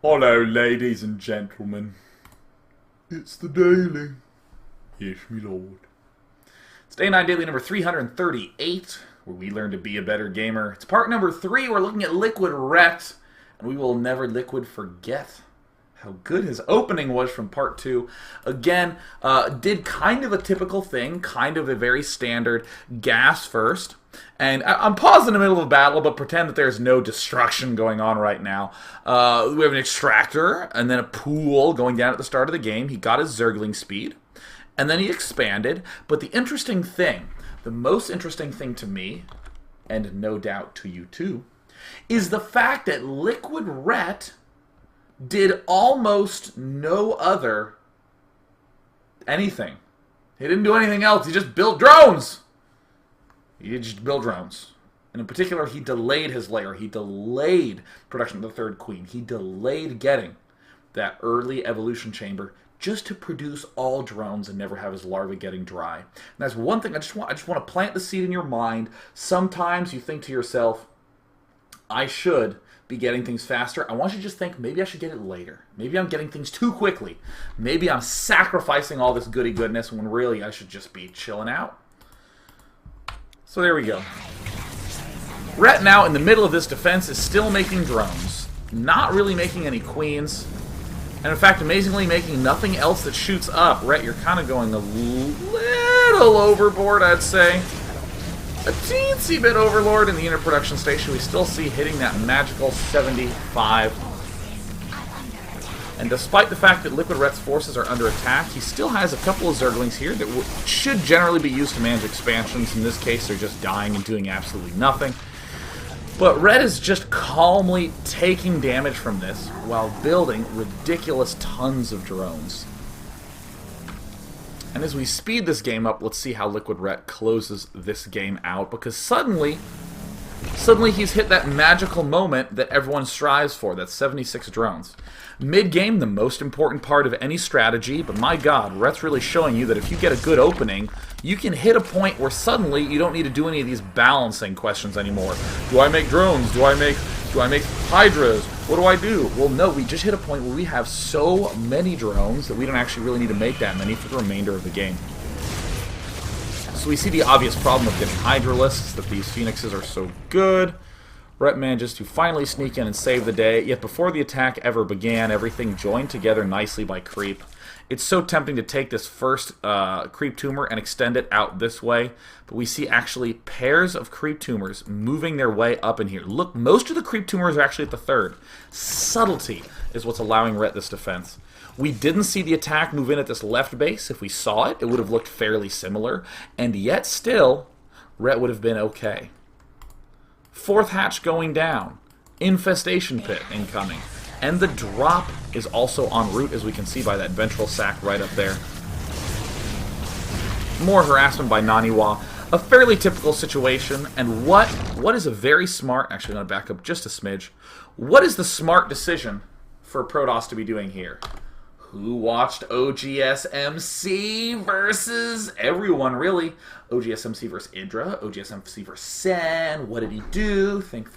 Hello, ladies and gentlemen. It's the daily. Yes, me lord. It's Day 9 Daily number 338, where we learn to be a better gamer. It's part number 3. We're looking at LiquidRet, and we will never liquid forget how good his opening was from part 2. Again, did kind of a typical thing, kind of a very standard gas first. And I'm pausing in the middle of a battle, but pretend that there's no destruction going on right now. We have an extractor, and then a pool going down at the start of the game. He got his Zergling speed, and then he expanded. But the interesting thing, the most interesting thing to me, and no doubt to you too, is the fact that LiquidRet did almost no other anything. He didn't do anything else. He just built drones. He just built drones. And in particular, he delayed his lair. He delayed production of the third queen. He delayed getting that early evolution chamber just to produce all drones and never have his larvae getting dry. And that's one thing I just want to plant the seed in your mind. Sometimes you think to yourself, I should be getting things faster. I want you to just think, maybe I should get it later. Maybe I'm getting things too quickly. Maybe I'm sacrificing all this goody goodness when really I should just be chilling out. So there we go. Rett now in the middle of this defense is still making drones. Not really making any queens. And in fact, amazingly making nothing else that shoots up. Rett, you're kind of going a little overboard, I'd say. A teensy bit overlord in the inner production station. We still see hitting that magical 75. And despite the fact that LiquidRet's forces are under attack, he still has a couple of Zerglings here that should generally be used to manage expansions. In this case, they're just dying and doing absolutely nothing. But Rett is just calmly taking damage from this while building ridiculous tons of drones. And as we speed this game up, let's see how LiquidRet closes this game out, because suddenly he's hit that magical moment that everyone strives for, that's 76 drones. Mid-game, the most important part of any strategy, but my god, Rett's really showing you that if you get a good opening, you can hit a point where suddenly you don't need to do any of these balancing questions anymore. Do I make drones? Do I make hydras? What do I do? Well, no, we just hit a point where we have so many drones that we don't actually really need to make that many for the remainder of the game. So we see the obvious problem of getting hydralisks, that these phoenixes are so good. Rett manages to finally sneak in and save the day, yet before the attack ever began, everything joined together nicely by creep. It's so tempting to take this first creep tumor and extend it out this way, but we see actually pairs of creep tumors moving their way up in here. Look, most of the creep tumors are actually at the third. Subtlety is what's allowing Rett this defense. We didn't see the attack move in at this left base. If we saw it, it would have looked fairly similar, and yet still, Rett would have been okay. Fourth hatch going down. Infestation pit incoming. And the drop is also en route, as we can see by that ventral sac right up there. More harassment by dNaniwa. A fairly typical situation, and what is a very smart... Actually, I'm going to back up just a smidge. What is the smart decision for Protoss to be doing here? Who watched OGSMC versus everyone, really? OGSMC versus Idra, OGSMC versus Sen. What did he do? Think.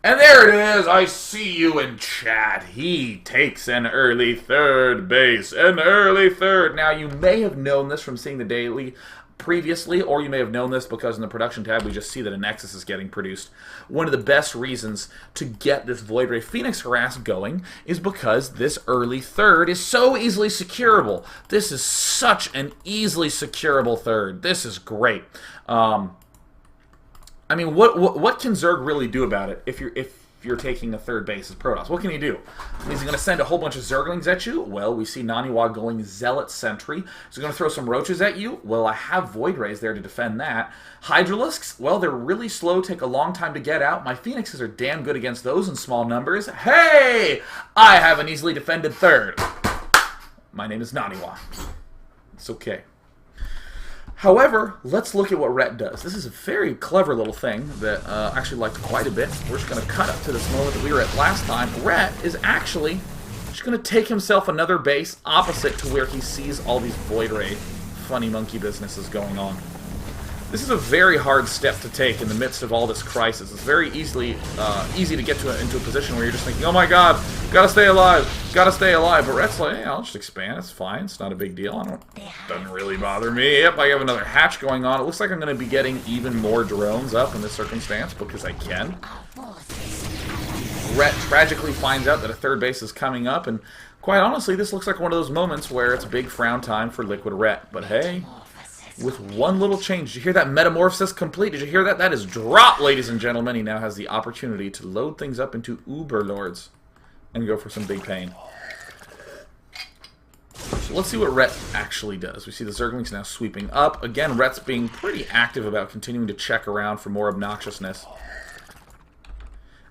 And there it is. I see you in chat. He takes an early third base. An early third. Now, you may have known this from seeing the daily previously, or you may have known this because in the production tab we just see that a Nexus is getting produced. One of the best reasons to get this Void Ray Phoenix harass going is because this early third is so easily securable. This is such an easily securable third. This is great. I mean, what can Zerg really do about it if you're taking a third base as Protoss? What can he do? Is he going to send a whole bunch of Zerglings at you? Well, we see dNaniwa going Zealot Sentry. Is he going to throw some Roaches at you? Well, I have Void Rays there to defend that. Hydralisks? Well, they're really slow, take a long time to get out. My Phoenixes are damn good against those in small numbers. Hey! I have an easily defended third. My name is dNaniwa. It's okay. However, let's look at what Rett does. This is a very clever little thing that I actually liked quite a bit. We're just going to cut up to this moment that we were at last time. Rett is actually just going to take himself another base opposite to where he sees all these Void Ray funny monkey businesses going on. This is a very hard step to take in the midst of all this crisis. It's very easy to get into a position where you're just thinking, oh my god, gotta stay alive, gotta stay alive. But Rett's like, yeah, I'll just expand, it's fine, it's not a big deal. Doesn't really bother me. Yep, I have another hatch going on. It looks like I'm going to be getting even more drones up in this circumstance because I can. Rett tragically finds out that a third base is coming up, and quite honestly, this looks like one of those moments where it's big frown time for LiquidRet. But hey, with one little change, did you hear that metamorphosis complete? Did you hear that? That is drop, ladies and gentlemen. He now has the opportunity to load things up into Uber Lords and go for some big pain. So let's see what Rett actually does. We see the Zerglings now sweeping up. Again, Rett's being pretty active about continuing to check around for more obnoxiousness.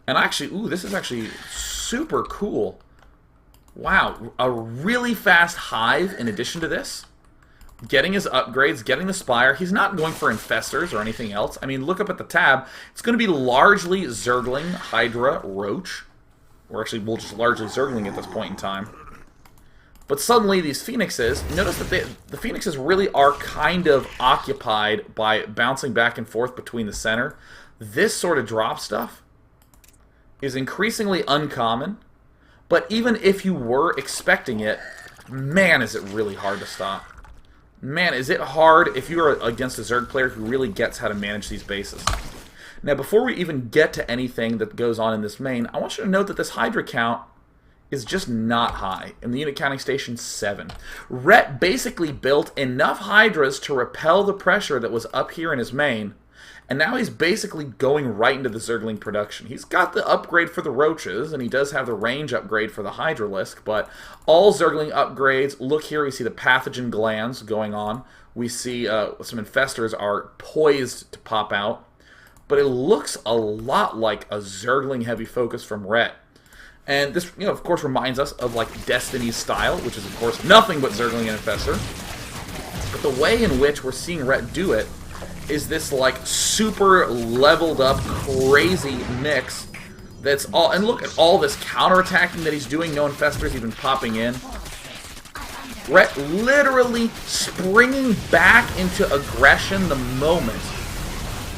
And actually, ooh, this is actually super cool. Wow, a really fast hive in addition to this. Getting his upgrades, getting the Spire. He's not going for Infestors or anything else. I mean, look up at the tab. It's going to be largely Zergling, Hydra, Roach. Or actually, we'll just largely Zergling at this point in time. But suddenly, these Phoenixes, notice that the Phoenixes really are kind of occupied by bouncing back and forth between the center. This sort of drop stuff is increasingly uncommon. But even if you were expecting it, man, is it really hard to stop. Man, is it hard if you're against a Zerg player who really gets how to manage these bases. Now, before we even get to anything that goes on in this main, I want you to note that this Hydra count is just not high. In the unit counting station, 7. Rett basically built enough Hydras to repel the pressure that was up here in his main, and now he's basically going right into the Zergling production. He's got the upgrade for the Roaches, and he does have the range upgrade for the Hydralisk, but all Zergling upgrades, look here, we see the pathogen glands going on. We see some Infestors are poised to pop out, but it looks a lot like a Zergling heavy focus from Rett. And this, of course, reminds us of, like, Destiny's style, which is, of course, nothing but Zergling and Infestor. But the way in which we're seeing Rett do it is this, like, super leveled up, crazy mix that's all... And look at all this counterattacking that he's doing. No Infestors even popping in. Rett literally springing back into aggression the moment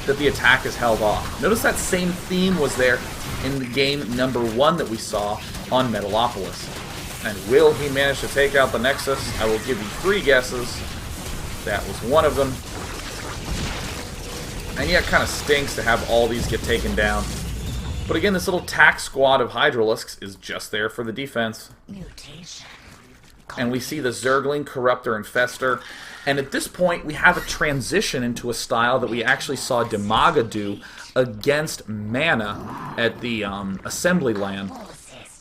that the attack is held off. Notice that same theme was there in the game number 1 that we saw on Metalopolis. And will he manage to take out the Nexus? I will give you 3 guesses. That was one of them. And yeah, it kind of stinks to have all these get taken down. But again, this little tack squad of Hydralisks is just there for the defense. Mutation. And we see the Zergling, Corruptor, Infestor. And at this point, we have a transition into a style that we actually saw dNaniwa do against Mana at the Assembly Land,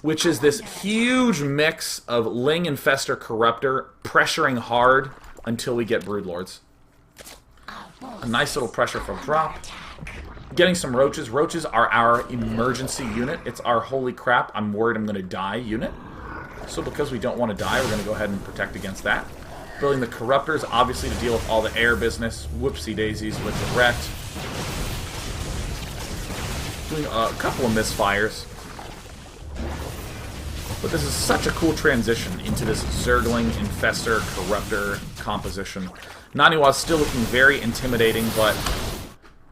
which is this huge mix of Ling, Infestor, Corruptor, pressuring hard until we get Broodlords. A nice little pressure from drop. Getting some Roaches. Roaches are our emergency unit. It's our holy crap, I'm worried I'm going to die unit. So because we don't want to die, we're going to go ahead and protect against that. Building the Corruptors, obviously, to deal with all the air business. Whoopsie daisies with the Rett. Doing a couple of misfires. But this is such a cool transition into this Zergling, Infestor, Corruptor composition. dNaniwa is still looking very intimidating, but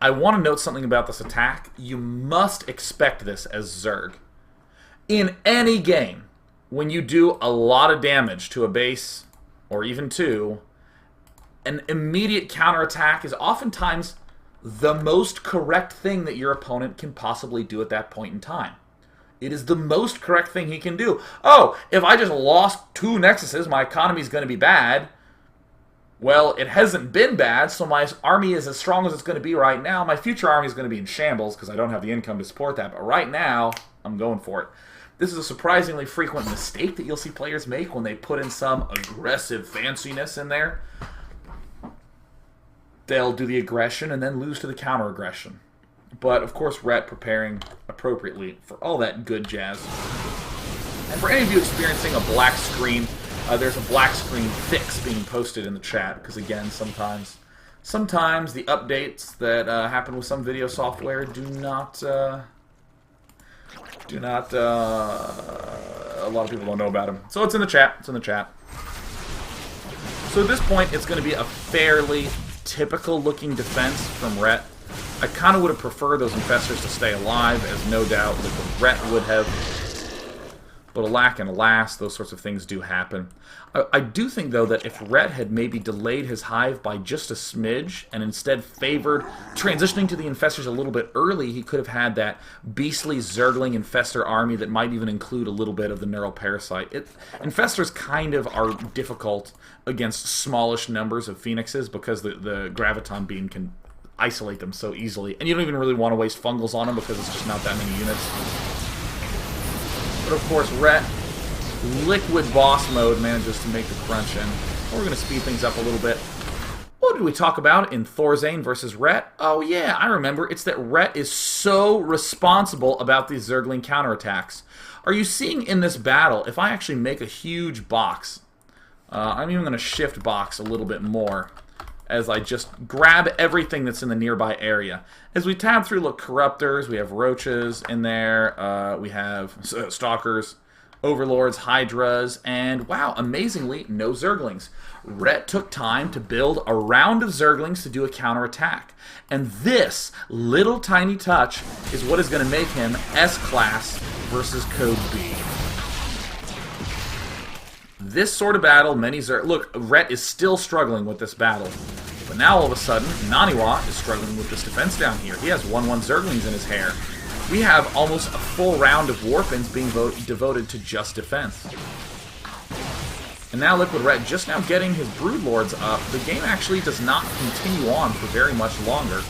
I want to note something about this attack. You must expect this as Zerg. In any game, when you do a lot of damage to a base, or even 2, an immediate counterattack is oftentimes the most correct thing that your opponent can possibly do at that point in time. It is the most correct thing he can do. Oh, if I just lost 2 Nexuses, my economy's going to be bad. Well, it hasn't been bad, so my army is as strong as it's going to be right now. My future army is going to be in shambles because I don't have the income to support that. But right now, I'm going for it. This is a surprisingly frequent mistake that you'll see players make when they put in some aggressive fanciness in there. They'll do the aggression and then lose to the counter-aggression. But, of course, Rett preparing appropriately for all that good jazz. And for any of you experiencing a black screen, there's a black screen fix being posted in the chat. Because, again, sometimes the updates that happen with some video software do not... a lot of people don't know about them. So it's in the chat. It's in the chat. So at this point, it's going to be a fairly typical looking defense from Rett. I kind of would have preferred those Infestors to stay alive, as no doubt LiquidRet would have. But alack and alas, those sorts of things do happen. I do think, though, that if Rett had maybe delayed his hive by just a smidge and instead favored transitioning to the Infestors a little bit early, he could have had that beastly Zergling Infestor army that might even include a little bit of the Neural Parasite. Infestors kind of are difficult against smallish numbers of Phoenixes because the Graviton Beam can isolate them so easily. And you don't even really want to waste Fungals on them because it's just not that many units. But of course, Rett, Liquid Boss Mode, manages to make the crunch in. We're going to speed things up a little bit. What did we talk about in Thorzane versus Rett? Oh yeah, I remember. It's that Rett is so responsible about these Zergling counterattacks. Are you seeing in this battle, if I actually make a huge box, I'm even going to shift box a little bit more, as I just grab everything that's in the nearby area. As we tab through, look, Corruptors, we have Roaches in there, we have Stalkers, Overlords, Hydras, and wow, amazingly, no Zerglings. Rett took time to build a round of Zerglings to do a counterattack. And this little tiny touch is what is going to make him S-Class versus Code B. This sort of battle, many look, Rett is still struggling with this battle. But now all of a sudden, DNaniwa is struggling with this defense down here. He has 1/1 Zerglings in his hair. We have almost a full round of Warpins being devoted to just defense. And now LiquidRet just now getting his Broodlords up. The game actually does not continue on for very much longer.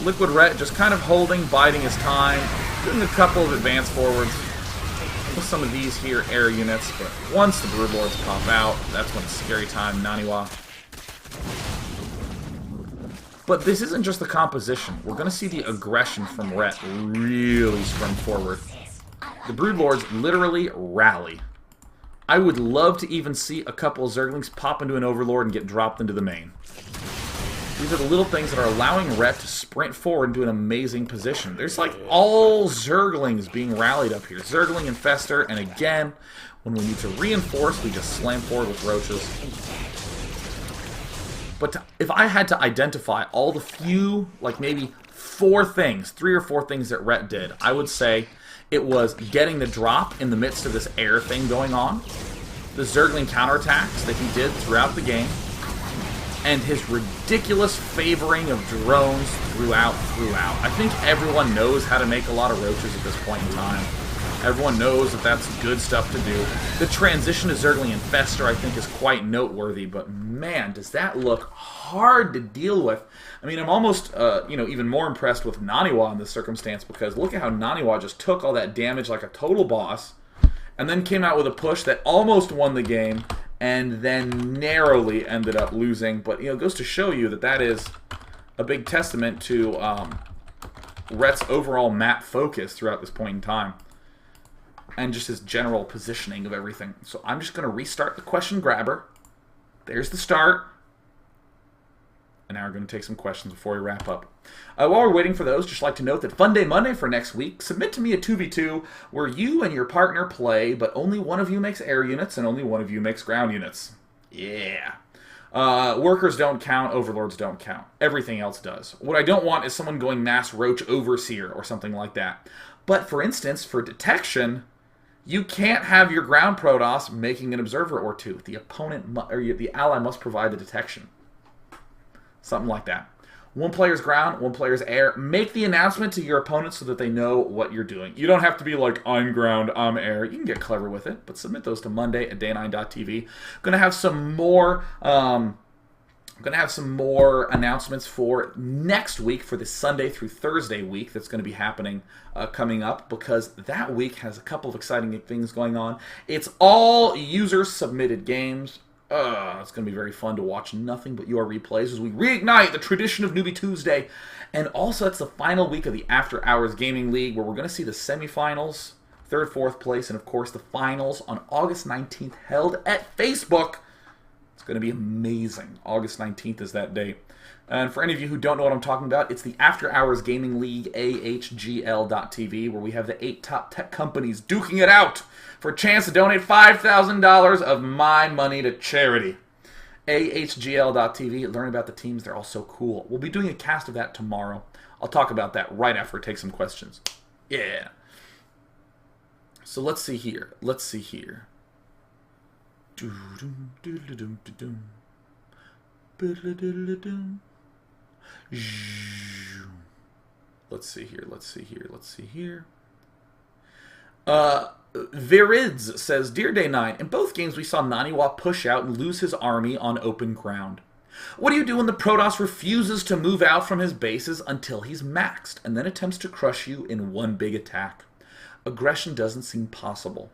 LiquidRet just kind of holding, biding his time, doing a couple of advance forwards with some of these here air units, but once the Broodlords pop out, that's when it's scary time, DNaniwa. But this isn't just the composition. We're going to see the aggression from Rett really spring forward. The Broodlords literally rally. I would love to even see a couple of Zerglings pop into an Overlord and get dropped into the main. These are the little things that are allowing Rett to sprint forward into an amazing position. There's like all Zerglings being rallied up here. Zergling, Infestor, and again, when we need to reinforce, we just slam forward with Roaches. But if I had to identify all the few, like maybe 3 or 4 things that Rett did, I would say it was getting the drop in the midst of this air thing going on, the Zergling counterattacks that he did throughout the game, and his ridiculous favoring of drones throughout. I think everyone knows how to make a lot of Roaches at this point in time. Everyone knows that that's good stuff to do. The transition to Zergling Infestor, I think, is quite noteworthy, but man, does that look hard to deal with. I mean, I'm almost, even more impressed with DNaniwa in this circumstance, because look at how DNaniwa just took all that damage like a total boss, and then came out with a push that almost won the game, and then narrowly ended up losing. But, it goes to show you that that is a big testament to Rett's overall map focus throughout this point in time, and just his general positioning of everything. So I'm just going to restart the question grabber. There's the start. And now we're going to take some questions before we wrap up. While we're waiting for those, just like to note that Funday Monday for next week, submit to me a 2v2 where you and your partner play, but only one of you makes air units and only one of you makes ground units. Yeah. Workers don't count, Overlords don't count. Everything else does. What I don't want is someone going mass Roach Overseer or something like that. But for instance, for detection, you can't have your ground Protoss making an observer or two. The opponent or the ally must provide the detection. Something like that. One player's ground, one player's air. Make the announcement to your opponent so that they know what you're doing. You don't have to be like, I'm ground, I'm air. You can get clever with it, but submit those to Monday at day9.tv. I'm gonna have some more. I'm gonna have some more announcements for next week, for the Sunday through Thursday week that's going to be happening coming up, because that week has a couple of exciting things going on. It's all user-submitted games. It's going to be very fun to watch nothing but your replays as we reignite the tradition of Newbie Tuesday. And also, it's the final week of the After Hours Gaming League, where we're going to see the semifinals, 3rd, 4th place, and of course the finals on August 19th, held at Facebook. It's going to be amazing. August 19th is that date. And for any of you who don't know what I'm talking about, it's the After Hours Gaming League, AHGL.TV, where we have the 8 top tech companies duking it out for a chance to donate $5,000 of my money to charity. AHGL.TV. Learn about the teams. They're all so cool. We'll be doing a cast of that tomorrow. I'll talk about that right after I take some questions. Yeah. So let's see here. Let's see here. Let's see here. Let's see here. Let's see here. Virids says, Dear Day 9, in both games we saw dNaniwa push out and lose his army on open ground. What do you do when the Protoss refuses to move out from his bases until he's maxed, and then attempts to crush you in one big attack? Aggression doesn't seem possible.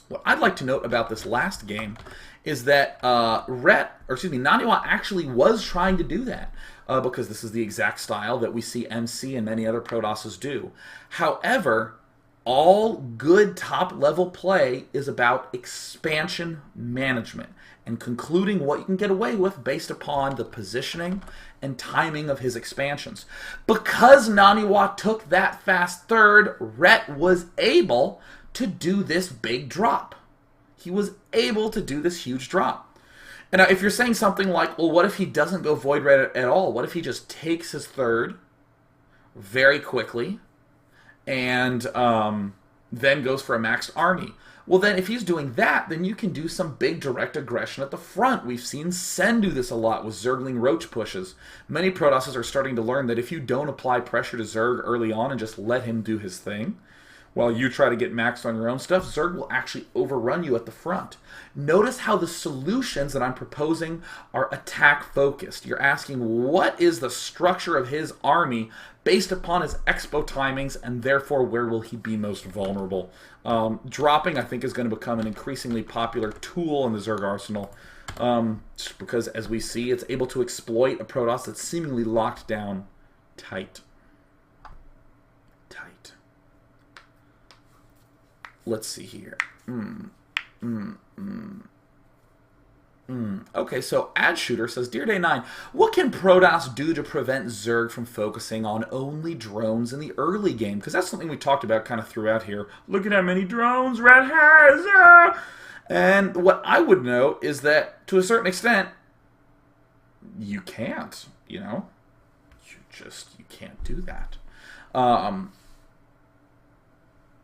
What I'd like to note about this last game is that dNaniwa actually was trying to do that, because this is the exact style that we see MC and many other Protosses do. However, all good top-level play is about expansion management and concluding what you can get away with based upon the positioning and timing of his expansions. Because dNaniwa took that fast third, Rett was able to do this big drop. He was able to do this huge drop. And now, if you're saying something like, well, what if he doesn't go Void Red at all? What if he just takes his third very quickly and then goes for a maxed army? Well, then, if he's doing that, then you can do some big direct aggression at the front. We've seen Sen do this a lot with Zergling Roach pushes. Many Protosses are starting to learn that if you don't apply pressure to Zerg early on and just let him do his thing, while you try to get maxed on your own stuff, Zerg will actually overrun you at the front. Notice how the solutions that I'm proposing are attack-focused. You're asking, what is the structure of his army based upon his expo timings, and therefore where will he be most vulnerable? Dropping, I think, is going to become an increasingly popular tool in the Zerg arsenal, just because, as we see, it's able to exploit a Protoss that's seemingly locked down tight. Let's see here. Okay, so Ad Shooter says, Dear Day 9, what can Protoss do to prevent Zerg from focusing on only drones in the early game? Because that's something we talked about kind of throughout here. Look at how many drones Rett has! And what I would note is that, to a certain extent, you can't, you know? You can't do that.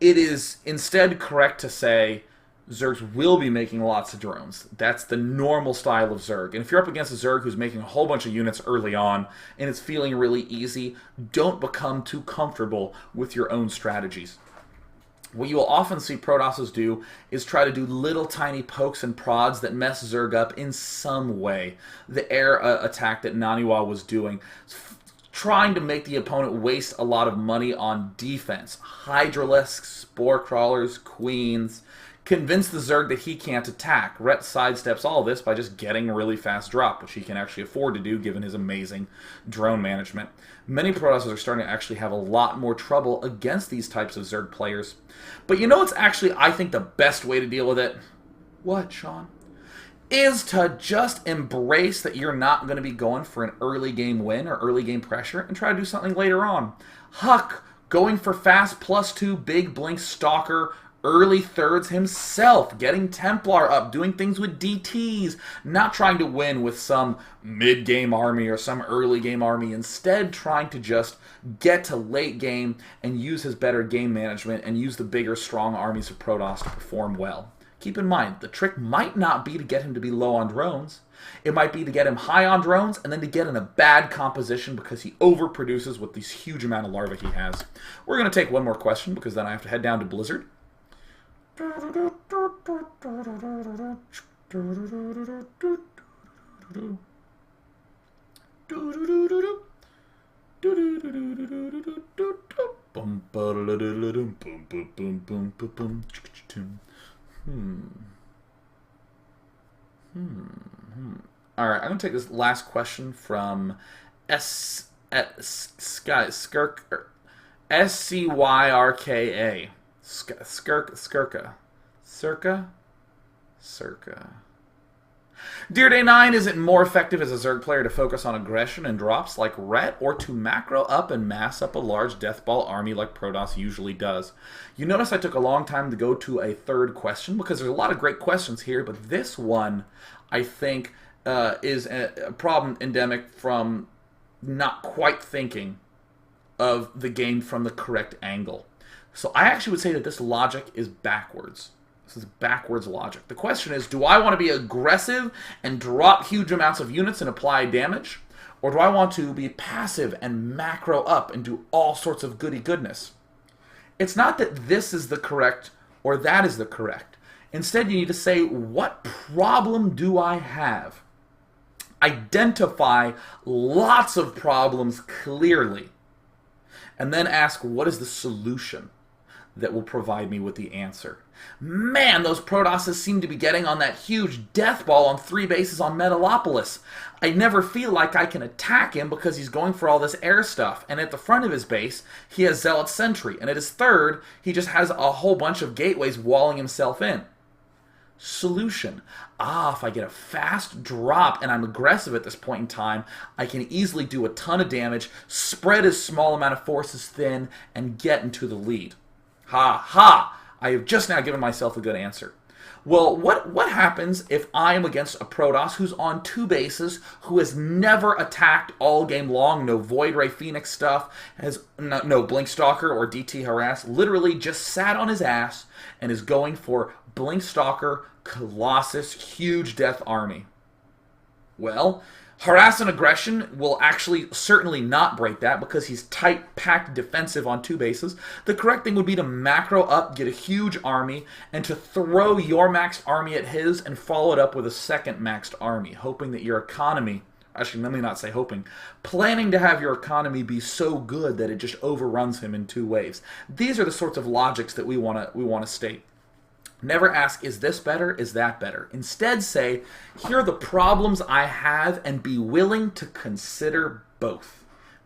It is instead correct to say Zergs will be making lots of drones. That's the normal style of Zerg. And if you're up against a Zerg who's making a whole bunch of units early on and it's feeling really easy, don't become too comfortable with your own strategies. What you will often see Protosses do is try to do little tiny pokes and prods that mess Zerg up in some way. The air attack that dNaniwa was doing, trying to make the opponent waste a lot of money on defense. Hydralisks, Spore Crawlers, Queens. Convince the Zerg that he can't attack. Rett sidesteps all of this by just getting a really fast drop, which he can actually afford to do given his amazing drone management. Many Protosses are starting to actually have a lot more trouble against these types of Zerg players. But you know what's actually, I think, the best way to deal with it? What, Sean? Is to just embrace that you're not going to be going for an early game win or early game pressure and try to do something later on. Huck going for fast +2 big blink stalker early thirds himself, getting Templar up, doing things with DTs, not trying to win with some mid-game army or some early game army, instead trying to just get to late game and use his better game management and use the bigger, strong armies of Protoss to perform well. Keep in mind, the trick might not be to get him to be low on drones. It might be to get him high on drones and then to get in a bad composition because he overproduces with this huge amount of larvae he has. We're going to take one more question because then I have to head down to Blizzard. Alright, I'm going to take this last question from Skyrka. Circa. Dear Day 9, is it more effective as a Zerg player to focus on aggression and drops like Rett, or to macro up and mass up a large Deathball army like Protoss usually does? You notice I took a long time to go to a third question because there's a lot of great questions here, but this one, I think, is a problem endemic from not quite thinking of the game from the correct angle. So I actually would say that this logic is backwards. This is backwards logic. The question is, do I want to be aggressive and drop huge amounts of units and apply damage? Or do I want to be passive and macro up and do all sorts of goody goodness? It's not that this is the correct or that is the correct. Instead, you need to say, what problem do I have? Identify lots of problems clearly. And then ask, what is the solution that will provide me with the answer? Man, those Protosses seem to be getting on that huge death ball on 3 bases on Metalopolis. I never feel like I can attack him because he's going for all this air stuff. And at the front of his base, he has Zealot Sentry. And at his third, he just has a whole bunch of gateways walling himself in. Solution. If I get a fast drop and I'm aggressive at this point in time, I can easily do a ton of damage, spread his small amount of forces thin, and get into the lead. Ha! I have just now given myself a good answer. Well, what happens if I am against a Protoss who's on 2 bases, who has never attacked all game long, no Void Ray Phoenix stuff, has no Blink Stalker or DT Harass, literally just sat on his ass and is going for Blink Stalker, Colossus, huge death army? Well, harass and aggression will actually certainly not break that because he's tight, packed, defensive on 2 bases. The correct thing would be to macro up, get a huge army, and to throw your maxed army at his and follow it up with a second maxed army, hoping that your economy, actually let me not say hoping, planning to have your economy be so good that it just overruns him in 2 waves. These are the sorts of logics that we want to state. Never ask, is this better, is that better? Instead say, here are the problems I have, and be willing to consider both.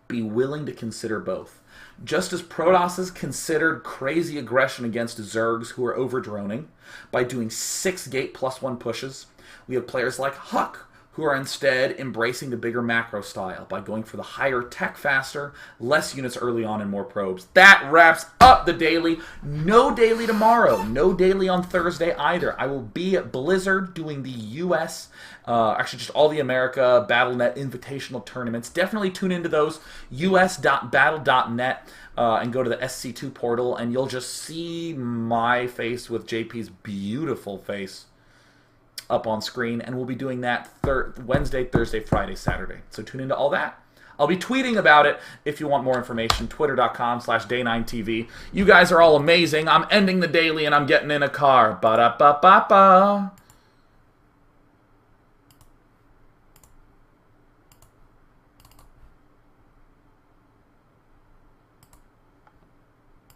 Be willing to consider both. Just as Protosses considered crazy aggression against Zergs who are overdroning by doing 6 gate +1 pushes, we have players like Huck who are instead embracing the bigger macro style by going for the higher tech faster, less units early on, and more probes. That wraps up the daily. No daily tomorrow. No daily on Thursday either. I will be at Blizzard doing the U.S., actually just all the America BattleNet Invitational tournaments. Definitely tune into those, us.battle.net, and go to the SC2 portal, and you'll just see my face with JP's beautiful face up on screen, and we'll be doing that Wednesday, Thursday, Friday, Saturday. So tune into all that. I'll be tweeting about it if you want more information. Twitter.com/day9tv. You guys are all amazing. I'm ending the daily and I'm getting in a car. Ba-da-ba-ba-ba.